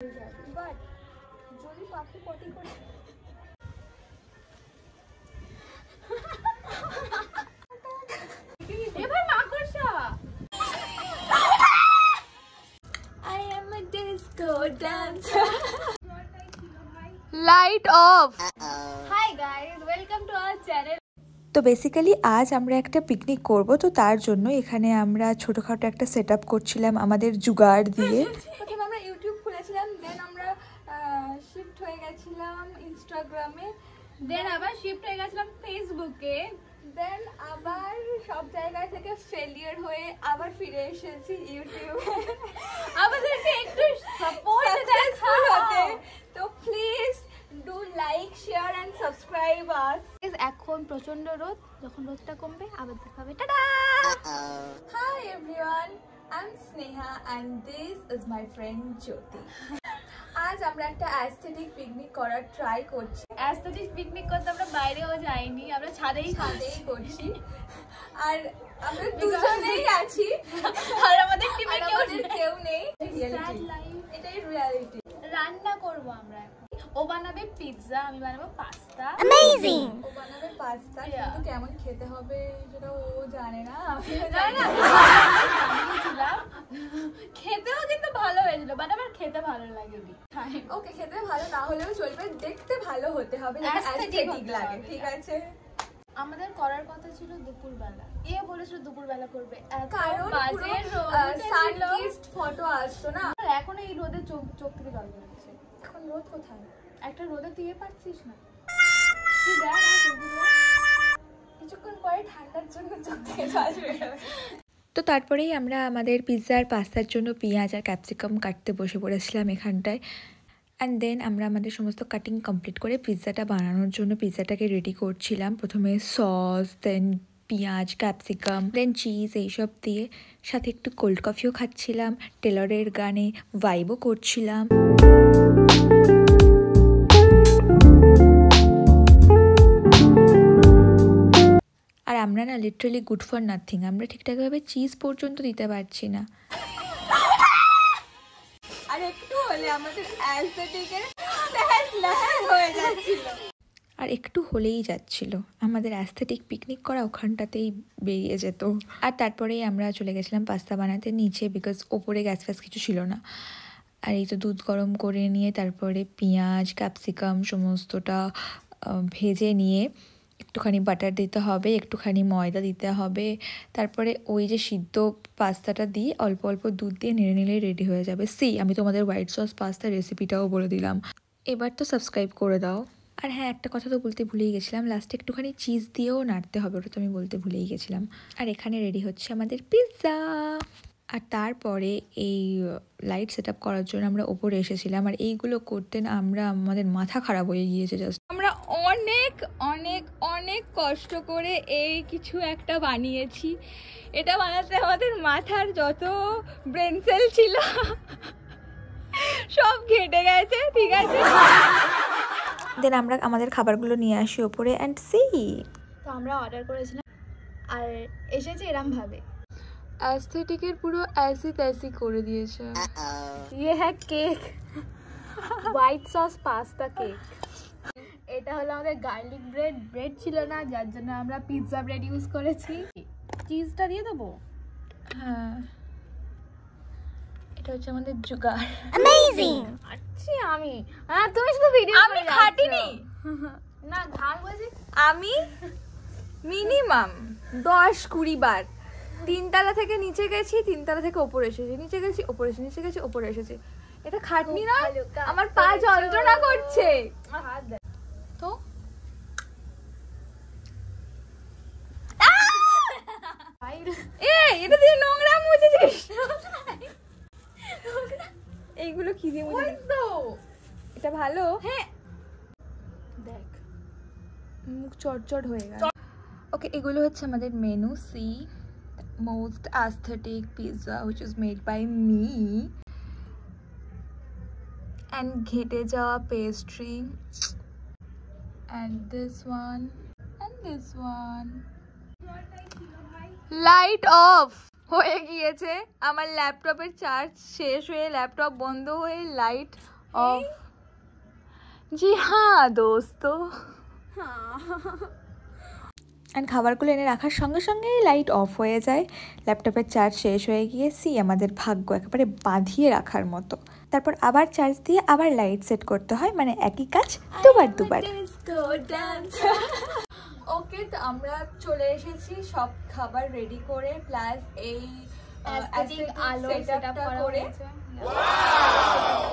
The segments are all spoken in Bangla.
বাট যদি পাখি পটি করে এবার মাকড়সা I am a disco dancer. Light off. Hi guys, welcome to our channel. তো বেসিক্যালি আজ আমরা একটা পিকনিক করব, তো তার জন্য এখানে আমরা ছোটোখাটো একটা সেট আপ করছিলাম আমাদের জুগাড় দিয়ে। প্রথমে আমরা ইউটিউব খুলেছিলাম, দেন আমরা শিফট হয়ে গেছিলাম ইনস্টাগ্রামে, দেন আবার শিফট হয়ে গেছিলাম ফেসবুকে, দেন আবার সব জায়গা থেকে ফেলিয়ার হয়ে আবার ফিরে এসেছি ইউটিউবে। আমাদেরকে একটু সাপোর্ট দেখাতে, তো please do like share and subscribe us. এখন প্রচন্ড রোদ, যখন রোদটা কমবে আবার দেখা হবে। Tata. Hi everyone, I am Sneha and this is my friend Jyoti. আজ আমরা একটা অ্যাস্থেটিক পিকনিক করার ট্রাই করছি। অ্যাস্থেটিক পিকনিক করতে আমরা বাইরেও যাইনি, আমরা ছাদেই করছি। আর আমরা দুজনেই আছি, আর আমাদের টিমে কেউ নেই। এটাই রিয়ালিটি। রান্না করব আমরা এখন। ও বানাবে পিৎজা, আমি বানাবো পাস্তা। অ্যামেজিং। ও বানাবে পাস্তা, কিন্তু কেমন খেতে হবে সেটা ও জানে না। খেতেও কিন্তু ভালো হয়েছিল, বাট আমার খেতে ভালো লাগেনি। ওকে, খেতে ভালো না হলেও চলবে, দেখতে ভালো হতে হবে, অ্যাস্থেটিক লাগে। ঠিক আছে। আমাদের করার কথা ছিল দুপুরবেলা, এ বলেছিল দুপুরবেলা করবে, কারণ সানকিসড ফটো আসতো না। এখন এই রোদে চোখ থেকে জল বেরোচ্ছে। এখন রোদ কোথায়? একটা রোদে তুই পাচ্ছিস না, তুই দেখ কিছুক্ষণ পরে ঠান্ডার জন্য চোখ থেকে জল বেরোবে। তো তারপরেই আমরা আমাদের পিৎজার পাস্তার জন্য পেঁয়াজ আর ক্যাপসিকাম কাটতে বসে পড়েছিলাম এখানটায়। অ্যান্ড দেন আমরা আমাদের সমস্ত কাটিং কমপ্লিট করে পিৎজাটা বানানোর জন্য পিৎজাটাকে রেডি করছিলাম। প্রথমে সস, দেন পেঁয়াজ, ক্যাপসিকাম, দেন চিজ, এইসব দিয়ে সাথে একটু কোল্ড কফিও খাচ্ছিলাম, টেলরের গানে ভাইবও করছিলাম। আর আমরা না লিটারালি গুড ফর নাথিং, আমরা ঠিকঠাকভাবে চিজ পর্যন্ত দিতে পারছি না। আর একটু হলে আমাদের অ্যাস্থেটিকের ল্যাস হয়ে যাচ্ছিল। আর একটু হলেই যাচ্ছিল, আমাদের অ্যাস্থেটিক পিকনিক করা ওখানটাতেই বেরিয়ে যেত। আর তারপরেই আমরা চলে গেছিলাম পাস্তা বানাতে নিচে, বিকজ ওপরে গ্যাস ফ্যাস কিছু ছিল না। আর এই তো দুধ গরম করে নিয়ে তারপরে পেঁয়াজ, ক্যাপসিকাম সমস্তটা ভেজে নিয়ে একটুখানি বাটার দিতে হবে, একটুখানি ময়দা দিতে হবে, তারপরে ওই যে সিদ্ধ পাস্তাটা দিয়ে অল্প অল্প দুধ দিয়ে নেড়ে নিলেই রেডি হয়ে যাবে। আমি তোমাদের হোয়াইট সস পাস্তার রেসিপিটাও বলে দিলাম, এবার তো সাবস্ক্রাইব করে দাও। আর হ্যাঁ, একটা কথা তো বলতে ভুলেই গেছিলাম, লাস্টে একটুখানি চিজ দিয়েও নাড়তে হবে, ওটা তো আমি বলতে ভুলেই গেছিলাম। আর এখানে রেডি হচ্ছে আমাদের পিৎজা। আর তারপরে এই লাইট সেট আপ করার জন্য আমরা ওপরে এসেছিলাম, আর এইগুলো করতে না আমাদের মাথা খারাপ হয়ে গিয়েছে জাস্ট। আমরা অনেক অনেক অনেক কষ্ট করে এই কিছু একটা বানিয়েছি। এটা বানাতে আমাদের মাথার যত ব্রেন সেল ছিল সব ঘেটে গেছে। ঠিক আছে, দেন আমরা আমাদের খাবারগুলো নিয়ে আসি ওপরে অ্যান্ড তো আমরা অর্ডার করেছিলাম আর এসেছে এরম ভাবে। অ্যাস্থেটিকের পুরো অ্যাসি ত্যাসি করে দিয়েছে। ইয়ে হ্যাঁ cake, white sauce pasta cake. এটা হলো আমাদের গার্লিক ব্রেড ছিল না, যার জন্য আমরা পিৎজা ব্রেড ইউজ করেছি। চিজটা দিয়ে দেবো। হ্যাঁ, এটা হচ্ছে আমাদের জুগার। অ্যামেজিং। আচ্ছা তুমি শুধু ভিডিও, আমি খাটিনি না, ঘাড় বসে আমি মিনিমাম 10-20 বার 3 তলা থেকে নিচে গেছি, 3 তলা থেকে ওপরে এসেছি, নিচে গেছি ওপরে এসেছি, নিচে গেছি ওপরে এসেছি। এটা খাটনি না, আমার পা যন্ত্রণা করছে। তো এটা দিয়ে নোংরা মুছেছিস? এইগুলো কি দিয়ে মুছেছিস? এটা ভালো? হ্যাঁ দেখ, মুখ চটচট হয়ে গেল। ওকে, এগুলো হচ্ছে আমাদের menu. most aesthetic pizza which is made by me, and ঘেটে যাওয়া pastry, and this one and this one. Light off. হয়ে গিয়েছে আমার ল্যাপটপের চার্জ শেষ হয়ে ল্যাপটপ বন্ধ হয়ে লাইট অফ। জি হ্যাঁ দোস্ত। অ্যান্ড খাবারগুলো এনে রাখার সঙ্গে সঙ্গেই লাইট অফ হয়ে যায়, ল্যাপটপের চার্জ শেষ হয়ে গিয়েছি, আমাদের ভাগ্য একেবারে বাঁধিয়ে রাখার মতো। তারপর আবার চার্জ দিয়ে আবার লাইট সেট করতে হয়, মানে একই কাজ দুবার। ওকে, তো আমরা চলে এসেছি সব খাবার রেডি করে, প্লাস এই আলো সেটআপ করে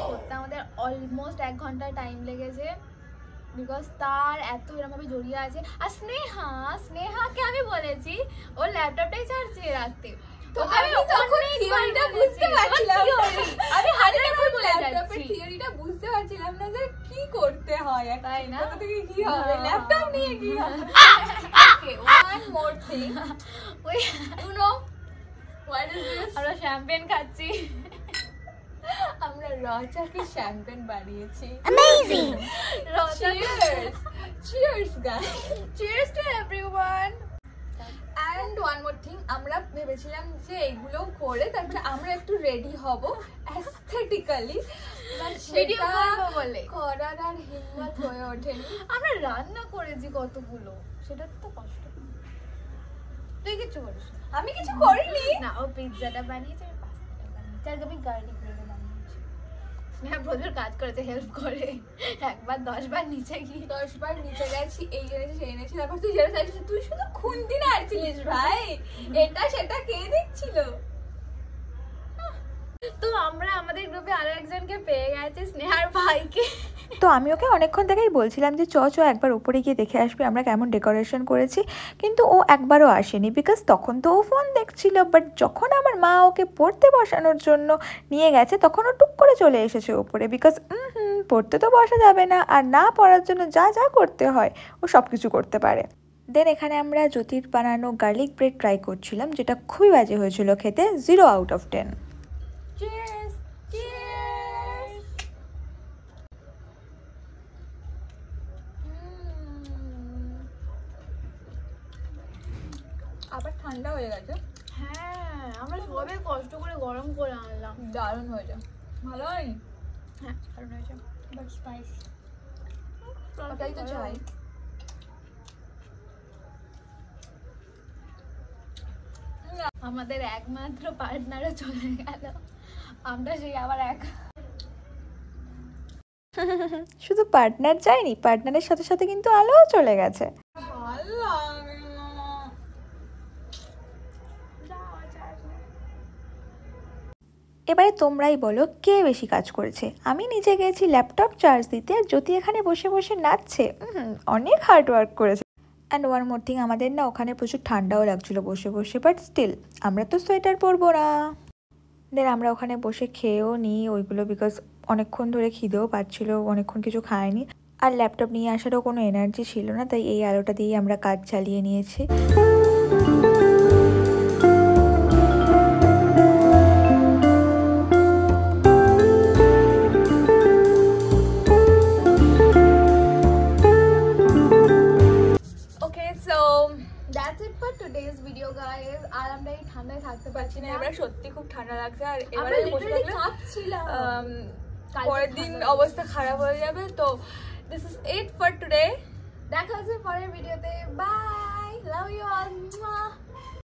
করতে আমাদের অলমোস্ট 1 ঘন্টা টাইম লেগেছে, বিকজ তার এত এরকমভাবে জড়িয়ে আছে। আর স্নেহাকে আমি বলেছি ওর ল্যাপটপটাই চার্জ দিয়ে রাখতে, তো আমি তখন থিওরিটা বুঝতে পারছিলাম, আমি হাজার বার বলে ল্যাপটপের থিওরিটা বুঝতে পারছিলাম না যে কি করতে হয়, তাই না, কোথা থেকে কি হবে, ল্যাপটপ নিয়ে কি হবে। Okay, one more thing, you know what is this? আমরা শ্যাম্পেন খাচ্ছি। আমরা রচাকে শ্যাম্পেন বানিয়েছি। Amazing. Cheers! Cheers, guys! Cheers to everyone. And one more thing, আমরা ভেবেছিলাম যে এইগুলো করে তারপরে আমরা একটু রেডি হব অ্যাস্থেটিক্যালি, ভিডিও করবো বলে করার আর হিম্মত হয়ে ওঠেনি। আমরা রান্না করেছি কতগুলো, সেটা তো কষ্ট। তুই কিছু করিস? আমি কিছু করিনি। না, ও পিৎজাটা বানিয়েছে, আমি পাস্তাটা বানিয়েছি, আর আমি গার্লিক ব্রেড বানিয়েছি। স্নেহা প্রচুর কাজ করেছে, হেল্প করে, একবার 10 বার নিচে গিয়ে 10 বার নিচে গেছি, এই এনেছি সেই এনেছি, তারপর তুই যেটা চাইছিস তুই শুধু খুন্তি নাড়ছিলিস ভাই, এটা সেটা কে দেখছিল। তো আমরা আমাদের গ্রুপে আরো একজনকে পেয়ে গেছি, স্নেহার ভাইকে। তো আমি ওকে অনেকক্ষণ থেকেই বলছিলাম যে চ একবার উপরে গিয়ে দেখে আসবি আমরা কেমন ডেকোরেশন করেছি, কিন্তু ও একবারও আসেনি, বিকজ তখন তো ও ফোন দেখছিল। বাট যখন আমার মা ওকে পড়তে বসানোর জন্য নিয়ে গেছে তখন ও টুক করে চলে এসেছে উপরে, বিকজ পড়তে তো বসা যাবে না, আর না পড়ার জন্য যা যা করতে হয় ও সব কিছু করতে পারে। দেন এখানে আমরা জ্যোতির বানানো গার্লিক ব্রেড ট্রাই করছিলাম, যেটা খুবই বাজে হয়েছিল খেতে, 0 out of 10। Cheers! Cheers! আবার ঠান্ডা হয়ে গেছে। হ্যাঁ, আমরা সবাই কষ্ট করে গরম করে আনলাম। দারুণ হয়েছে, ভালো হয়নি? হ্যাঁ, দারুণ হয়েছে, বাট স্পাইসি। ওটাই তো চাই। আমাদের একমাত্র পার্টনারও চলে গেল, আমরা সেই আবার এক। শুধু পার্টনার যায়নি, পার্টনারের সাথে সাথে কিন্তু আলোও চলে গেছে। এবারে তোমরাই বলো কে বেশি কাজ করেছে। আমি নিজে গেছি ল্যাপটপ চার্জ দিতে, আর জ্যোতি এখানে বসে বসে নাচছে, অনেক হার্ড ওয়ার্ক করেছে। অ্যান্ড ওয়ান মোর থিং, আমাদের না ওখানে প্রচুর ঠান্ডাও লাগছিলো বসে বসে, বাট স্টিল আমরা তো সোয়েটার পরবো না। দেন আমরা ওখানে বসে খেয়েও নিই ওইগুলো, বিকজ অনেকক্ষণ ধরে খিদেও পাচ্ছিল, অনেকক্ষণ কিছু খায়নি, আর ল্যাপটপ নিয়ে আসারও কোনো এনার্জি ছিল না, তাই এই আলোটা দিয়েই আমরা কাজ চালিয়ে নিয়েছি। That's it for today's video, guys. আর আমরা এই ঠান্ডায় থাকতে পারছি না, এবার সত্যি খুব ঠান্ডা লাগছে, আর আমরা এবারে বসে লিটারালি থাকলে কাঁপছিলাম। পরের দিন অবস্থা খারাপ হয়ে যাবে। তো this is it for today. দেখা হচ্ছে পরের ভিডিওতে। Bye, love you all.